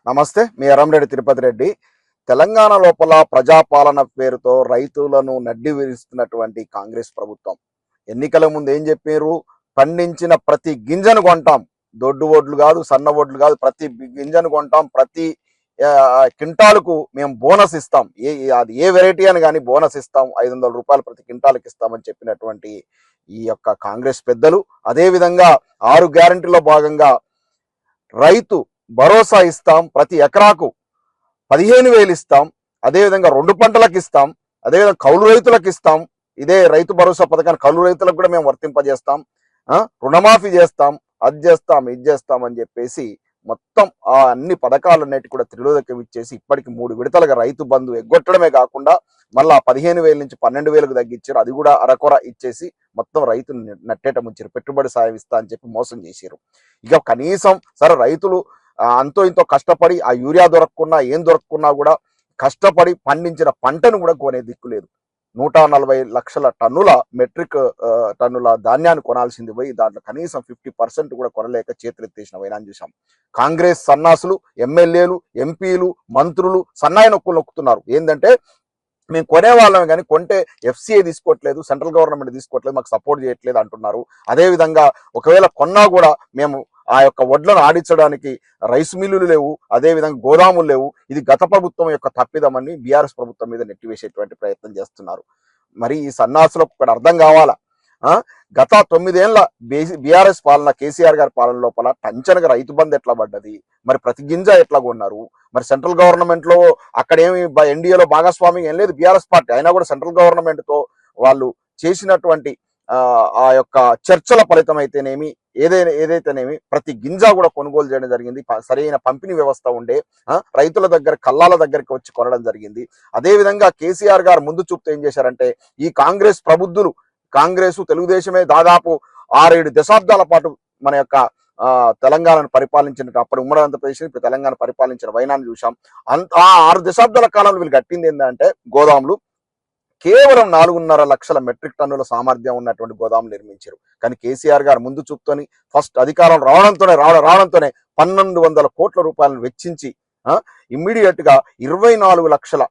నమస్తే, మీ ఎర్రంరెడ్డి తిరుపతి రెడ్డి. తెలంగాణ లోపల ప్రజాపాలన పేరుతో రైతులను నడ్డి విరుస్తున్నటువంటి కాంగ్రెస్ ప్రభుత్వం ఎన్నికల ముందు ఏం చెప్పారు? పండించిన ప్రతి గింజను కొంటాం, దొడ్డు ఓట్లు కాదు, సన్న ఓట్లు కాదు, ప్రతి గింజను కొంటాం, ప్రతి కింటాలకు మేము బోనస్ ఇస్తాం, అది ఏ వెరైటీ అని కానీ బోనస్ ఇస్తాం, 500 రూపాయలు ప్రతి కింటాలకు ఇస్తామని చెప్పినటువంటి ఈ యొక్క కాంగ్రెస్ పెద్దలు అదేవిధంగా 6 గ్యారంటీలో భాగంగా రైతు భరోసా ఇస్తాం, ప్రతి ఎకరాకు 15,000 ఇస్తాం, అదేవిధంగా 2 పంటలకు ఇస్తాం, అదేవిధంగా కౌలు రైతులకు ఇస్తాం, ఇదే రైతు భరోసా పథకాన్ని కౌలు రైతులకు కూడా మేము వర్తింపజేస్తాం, రుణమాఫీ చేస్తాం, అది చేస్తాం, ఇది చేస్తాం అని చెప్పేసి మొత్తం ఆ అన్ని పథకాలన్నిటి కూడా త్రిలోదకం ఇచ్చేసి ఇప్పటికి 3 విడతలుగా రైతు బంధు ఎగ్గొట్టడమే కాకుండా మళ్ళా 15,000 నుంచి 12,000కు తగ్గించారు, అది కూడా అరకొర ఇచ్చేసి మొత్తం రైతులు నట్టేట ముంచారు, పెట్టుబడి సాయం ఇస్తా అని చెప్పి మోసం చేశారు. ఇక కనీసం సరే రైతులు అంతో ఇంతో కష్టపడి ఆ యూరియా దొరకకున్నా ఏం దొరకకున్నా కూడా కష్టపడి పండించిన పంటను కూడా కొనే దిక్కు లేదు. 140 లక్షల టన్నుల మెట్రిక్ టన్నుల ధాన్యాన్ని కొనాల్సింది పోయి దాంట్లో కనీసం 50% కూడా కొనలేక చేతులెత్తేసిన వైనాన్ని చూసాం. కాంగ్రెస్ సన్నాసులు, ఎమ్మెల్యేలు, ఎంపీలు, మంత్రులు సన్నాయి నొక్కులు నొక్కుతున్నారు. ఏంటంటే మేము కొనేవాళ్ళమే కానీ కొంటే FCA తీసుకోవట్లేదు, సెంట్రల్ గవర్నమెంట్ తీసుకోవట్లేదు, మాకు సపోర్ట్ చేయట్లేదు అంటున్నారు. అదేవిధంగా ఒకవేళ కొన్నా కూడా మేము ఆ యొక్క వడ్లను ఆడించడానికి రైస్ మిల్లులు లేవు, అదేవిధంగా గోదాములు లేవు. ఇది గత ప్రభుత్వం యొక్క తప్పిదమని బీఆర్ఎస్ ప్రభుత్వం మీద నెట్టివేసేటువంటి ప్రయత్నం చేస్తున్నారు. మరి ఈ సన్నాసులకు ఒకటి అర్థం కావాలా? గత 9 ఏళ్ల బీఆర్ఎస్ పాలన, కేసీఆర్ గారి పాలన లోపల టంచనగా రైతు బంధు ఎట్లా పడ్డది, మరి ప్రతి గింజ ఎట్లా కొన్నారు, మరి సెంట్రల్ గవర్నమెంట్ లో అక్కడేమి ఎన్డీఏలో భాగస్వామ్యం ఏం లేదు బీఆర్ఎస్ పార్టీ, అయినా కూడా సెంట్రల్ గవర్నమెంట్ తో వాళ్ళు చేసినటువంటి ఆ యొక్క చర్చల ఫలితం అయితేనేమి ఏదైతేనేమి ప్రతి గింజ కూడా కొనుగోలు చేయడం జరిగింది. సరైన పంపిణీ వ్యవస్థ ఉండే రైతుల దగ్గర కల్లాల దగ్గరికి వచ్చి కొనడం జరిగింది. అదేవిధంగా కేసీఆర్ గారు ముందు చూపుతూ ఏం చేశారంటే ఈ కాంగ్రెస్ ప్రబుద్ధులు, కాంగ్రెస్ తెలుగుదేశమే దాదాపు 6-7 దశాబ్దాల పాటు మన యొక్క తెలంగాణను పరిపాలించిన, అప్పుడు ఉమ్మడి ఆంధ్రప్రదేశ్ ఇప్పుడు తెలంగాణ పరిపాలించిన వైనాన్ని చూసాం. ఆ 6 దశాబ్దాల కాలంలో వీళ్ళు కట్టింది ఏంటంటే గోదాములు కేవలం 4.5 లక్షల మెట్రిక్ టన్నుల సామర్థ్యం ఉన్నటువంటి గోదాములు నిర్మించారు. కానీ కేసీఆర్ గారు ముందు చూపుతోని ఫస్ట్ అధికారం రావడంతోనే 1,200 కోట్ల రూపాయలను వెచ్చించి ఇమ్మీడియట్ గా 24 లక్షల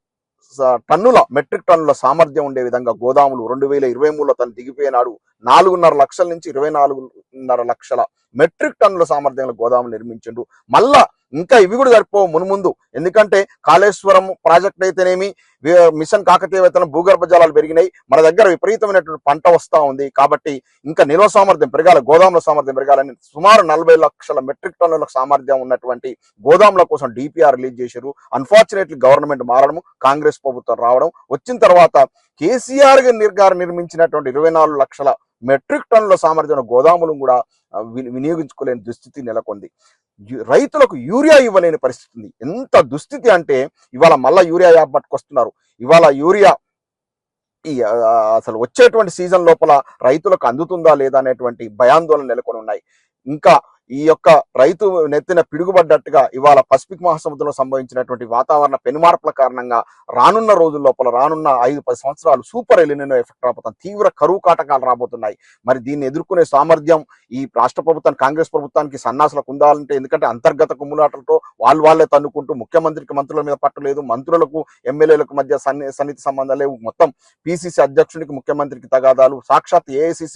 టన్నుల మెట్రిక్ టన్నుల సామర్థ్యం ఉండే విధంగా గోదాములు 2023లో తను దిగిపోయినాడు 4.5 లక్షల నుంచి 24.5 లక్షల మెట్రిక్ టన్నుల సామర్థ్యంలో గోదాములు నిర్మించిండు. మళ్ళా ఇంకా ఇవి కూడా సరిపోవు మున్ముందు, ఎందుకంటే కాళేశ్వరం ప్రాజెక్ట్ అయితేనేమి, మిషన్ కాకతీయ భూగర్భ జలాలు పెరిగినాయి, మన దగ్గర విపరీతమైనటువంటి పంట వస్తూ ఉంది. కాబట్టి ఇంకా నిల్వ సామర్థ్యం పెరగాలి, గోదాముల సామర్థ్యం పెరగాలని సుమారు 40 లక్షల మెట్రిక్ టన్నుల సామర్థ్యం ఉన్నటువంటి గోదాముల కోసం DPR రిలీజ్ చేశారు. అన్ఫార్చునేట్లీ గవర్నమెంట్ మారడం, కాంగ్రెస్ ప్రభుత్వం రావడం, వచ్చిన తర్వాత కేసీఆర్ గారు నిర్మించినటువంటి 24 లక్షల మెట్రిక్ టన్నుల సామర్థ్యం గోదాములను కూడా వినియోగించుకోలేని దుస్థితి నెలకొంది. రైతులకు యూరియా ఇవ్వలేని పరిస్థితి ఉంది. ఎంత దుస్థితి అంటే ఇవాళ మళ్ళా యూరియా యాప్ పట్టుకొస్తున్నారు. ఇవాళ యూరియా అసలు వచ్చేటువంటి సీజన్ లోపల రైతులకు అందుతుందా లేదా అనేటువంటి భయాందోళన నెలకొని ఉన్నాయి. ఇంకా ఈ యొక్క రైతు నెత్తిన పిడుగుపడ్డట్టుగా ఇవాళ పసిఫిక్ మహాసముద్రంలో సంభవించినటువంటి వాతావరణ పెనుమార్పుల కారణంగా రానున్న రోజుల లోపల రానున్న 5-10 సంవత్సరాలు సూపర్ ఎలినినో ఎఫెక్ట్ రాబోతుంది, తీవ్ర కరువు కాటకాలు రాబోతున్నాయి. మరి దీన్ని ఎదుర్కొనే సామర్థ్యం ఈ రాష్ట్ర ప్రభుత్వానికి, కాంగ్రెస్ ప్రభుత్వానికి సన్నాసులకు ఉండాలంటే, ఎందుకంటే అంతర్గత కుమ్ములాటలతో వాళ్ళే తన్నుకుంటూ ముఖ్యమంత్రికి మంత్రుల మీద పట్టలేదు, మంత్రులకు ఎమ్మెల్యేలకు మధ్య సన్నిహిత సంబంధాలు లేవు, మొత్తం PCC అధ్యక్షునికి ముఖ్యమంత్రికి తగాదాలు, సాక్షాత్ AICC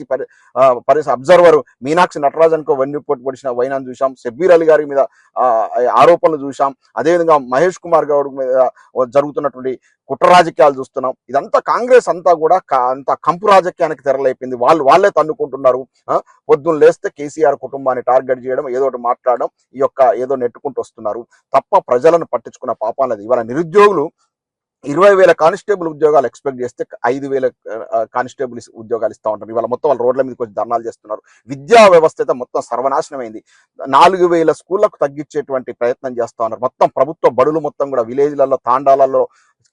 అబ్జర్వర్ మీనాక్షి నటరాజన్కు వెన్నుపోటు పొడిచిన వైనాన్ని చూసాం, షబ్బీర్ అలీ గారి మీద ఆరోపణలు చూసాం, అదేవిధంగా మహేష్ కుమార్ గౌడ్ మీద జరుగుతున్నటువంటి కుట్ర రాజకీయాలు చూస్తున్నాం. ఇదంతా కాంగ్రెస్ అంతా కూడా అంత కంపు రాజకీయానికి తెరలేపింది. వాళ్ళే తన్నుకుంటున్నారు. పొద్దున్న లేస్తే కేసీఆర్ కుటుంబాన్ని టార్గెట్ చేయడం, ఏదో ఒకటి మాట్లాడడం, ఈ యొక్క ఏదో నెట్టుకుంటూ వస్తున్నారు తప్ప ప్రజలను పట్టించుకున్న పాపం లేదు. ఇవాళ నిరుద్యోగులు 20,000 కానిస్టేబుల్ ఉద్యోగాలు ఎక్స్పెక్ట్ చేస్తే 5,000 కానిస్టేబుల్ ఉద్యోగాలు ఇస్తా ఉంటారు. ఇవాళ మొత్తం వాళ్ళ రోడ్ల మీద కొంచెం ధర్నాలు చేస్తున్నారు. విద్యా వ్యవస్థ అయితే మొత్తం సర్వనాశనమైంది. 4,000 స్కూళ్లకు తగ్గించేటువంటి ప్రయత్నం చేస్తా ఉన్నారు. మొత్తం ప్రభుత్వ బడులు మొత్తం కూడా విలేజ్లలో, తాండాలలో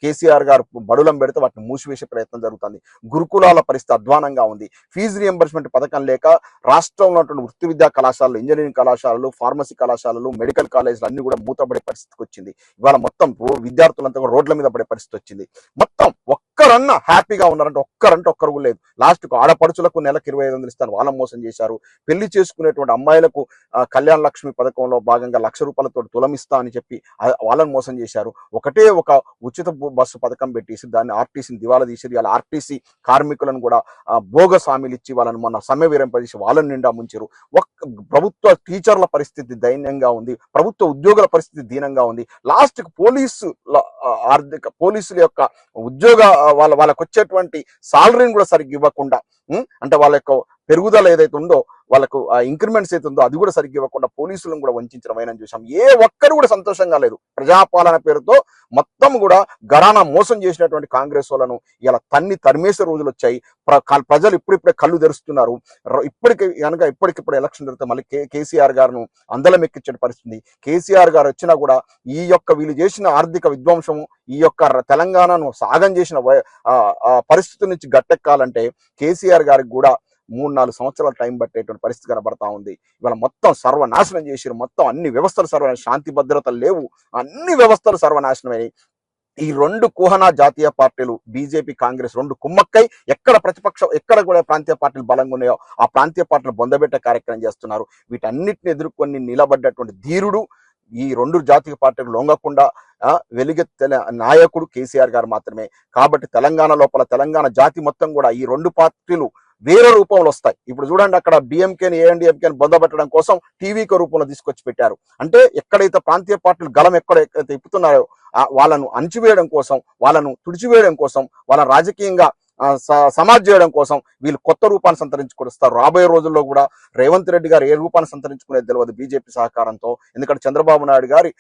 కేసీఆర్ గారు బడులం పెడితే వాటిని మూసివేసే ప్రయత్నం జరుగుతుంది. గురుకులాల పరిస్థితి అధ్వానంగా ఉంది. ఫీజు రియంబర్స్మెంట్ పథకం లేక రాష్ట్రంలో ఉన్నటువంటి వృత్తి విద్యా కళాశాలలు, ఇంజనీరింగ్ కళాశాలలు, ఫార్మసీ కళాశాలలు, మెడికల్ కాలేజీలు అన్ని కూడా మూతపడే పరిస్థితికి వచ్చింది. ఇవాళ మొత్తం విద్యార్థులంతా కూడా రోడ్ల మీద పడే పరిస్థితి వచ్చింది. మొత్తం ఒక్కరన్నా హ్యాపీగా ఉన్నారంటే ఒక్కరు కూడా లేదు. లాస్ట్కు ఆడపడుచులకు నెలకు 2500 ఇస్తాను వాళ్ళని మోసం చేశారు. పెళ్లి చేసుకునేటువంటి అమ్మాయిలకు కళ్యాణ లక్ష్మి పథకంలో భాగంగా ₹1,00,000 తులం ఇస్తా అని చెప్పి వాళ్ళని మోసం చేశారు. ఒకటే ఒక ఉచిత బస్సు పథకం పెట్టేసి దాన్ని ఆర్టీసీని దివాలా తీసేది. వాళ్ళ ఆర్టీసీ కార్మికులను కూడా బోగస్ హామీలు ఇచ్చి వాళ్ళని మొన్న సమ్మె విరమింపజేసి వాళ్ళని నిండా ముంచారు. ప్రభుత్వ టీచర్ల పరిస్థితి దైన్యంగా ఉంది, ప్రభుత్వ ఉద్యోగుల పరిస్థితి దీనంగా ఉంది. లాస్ట్కి పోలీసుల యొక్క ఉద్యోగ వాళ్ళకు వచ్చేటువంటి సాలరీని కూడా సరిగ్గా ఇవ్వకుండా, అంటే వాళ్ళ యొక్క పెరుగుదల ఏదైతే ఉందో వాళ్ళకు ఆ ఇంక్రిమెంట్స్ అయితే ఉందో అది కూడా సరిగ్గా ఇవ్వకుండా పోలీసులను కూడా వంచడం అయినా చూసాం. ఏ ఒక్కరు కూడా సంతోషంగా లేదు. ప్రజాపాలన పేరుతో మొత్తం కూడా గరానా మోసం చేసినటువంటి కాంగ్రెస్ వాళ్ళను ఇలా తరిమేసే రోజులు వచ్చాయి. ప్రజలు ఇప్పుడిప్పుడే కళ్ళు తెరుస్తున్నారు. ఇప్పటికిప్పుడు ఎలక్షన్ జరిగితే మళ్ళీ కేసీఆర్ గారును అందలం ఎక్కించే పరిస్థితి. కేసీఆర్ గారు వచ్చినా కూడా ఈ యొక్క వీళ్ళు చేసిన ఆర్థిక విధ్వంసము, ఈ యొక్క తెలంగాణను సాగం చేసిన పరిస్థితి నుంచి గట్టెక్కాలంటే కేసీఆర్ గారికి కూడా 3-4 సంవత్సరాల టైం పట్టేటువంటి పరిస్థితి కనబడతా ఉంది. ఇవాళ మొత్తం సర్వనాశనం చేసిరు. మొత్తం అన్ని వ్యవస్థలు శాంతి భద్రతలు లేవు, అన్ని వ్యవస్థలు సర్వనాశనమై ఈ రెండు కుహనా జాతీయ పార్టీలు బీజేపీ కాంగ్రెస్ రెండు కుమ్మక్కై ఎక్కడ కూడా ప్రాంతీయ పార్టీలు బలంగా ఉన్నాయో ఆ ప్రాంతీయ పార్టీలు బొందబెట్టే కార్యక్రమం చేస్తున్నారు. వీటన్నిటిని ఎదుర్కొని నిలబడ్డటువంటి ధీరుడు ఈ రెండు జాతీయ పార్టీలు లొంగకుండా వెలుగెత్తే నాయకుడు కేసీఆర్ గారు మాత్రమే. కాబట్టి తెలంగాణ లోపల తెలంగాణ జాతి మొత్తం కూడా ఈ రెండు పార్టీలు వేరే రూపంలో వస్తాయి. ఇప్పుడు చూడండి, అక్కడ డిఎంకేని ఏఎన్డిఎంకేని బొందబెట్టడం కోసం టీవీకి రూపంలో తీసుకొచ్చి పెట్టారు. అంటే ఎక్కడైతే ప్రాంతీయ పార్టీలు గలం ఎక్కడైతే ఇప్పుతున్నారో వాళ్ళను అణచివేయడం కోసం, వాళ్ళను తుడిచివేయడం కోసం, వాళ్ళ రాజకీయంగా సమాజ్ చేయడం కోసం వీళ్ళు కొత్త రూపాన్ని సంతరించుకొస్తారు. రాబోయే రోజుల్లో కూడా రేవంత్ రెడ్డి గారు ఏ రూపాన్ని సంతరించుకునేది తెలియదు బీజేపీ సహకారంతో. ఎందుకంటే చంద్రబాబు నాయుడు గారి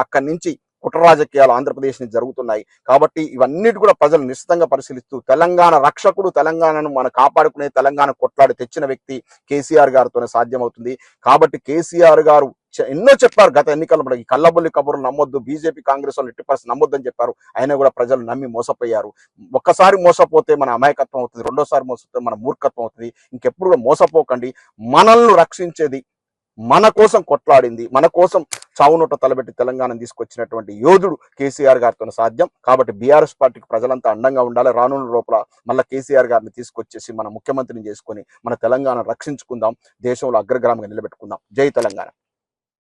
అక్కడి నుంచి కుట్ర రాజకీయాలు ఆంధ్రప్రదేశ్ నుంచి జరుగుతున్నాయి. కాబట్టి ఇవన్నిటి కూడా ప్రజలు నిశ్చితంగా పరిశీలిస్తూ తెలంగాణ రక్షకుడు, తెలంగాణను మనం కాపాడుకునే, తెలంగాణ కొట్లాడి తెచ్చిన వ్యక్తి కేసీఆర్ గారితోనే సాధ్యమవుతుంది. కాబట్టి కేసీఆర్ గారు ఎన్నో చెప్పారు గత ఎన్నికల్లో, ఈ కల్లబొల్లి కబుర్లు నమ్మొద్దు, బీజేపీ కాంగ్రెస్ వాళ్ళు 80% నమ్మొద్దని చెప్పారు. అయినా కూడా ప్రజలు నమ్మి మోసపోయారు. ఒక్కసారి మోసపోతే మన అమాయకత్వం అవుతుంది, రెండోసారి మోసపోతే మన మూర్ఖత్వం అవుతుంది. ఇంకెప్పుడు కూడా మోసపోకండి. మనల్ని రక్షించేది, మన కోసం కొట్లాడింది, మన కోసం చావునోట తలబెట్టి తెలంగాణ తీసుకొచ్చినటువంటి యోధుడు కేసీఆర్ గారితో సాధ్యం. కాబట్టి బీఆర్ఎస్ పార్టీకి ప్రజలంతా అండంగా ఉండాలి. రానున్న లోపల మళ్ళీ కేసీఆర్ గారిని తీసుకొచ్చేసి మన ముఖ్యమంత్రిని చేసుకొని మన తెలంగాణ రక్షించుకుందాం, దేశంలో అగ్రగ్రామంగా నిలబెట్టుకుందాం. జై తెలంగాణ.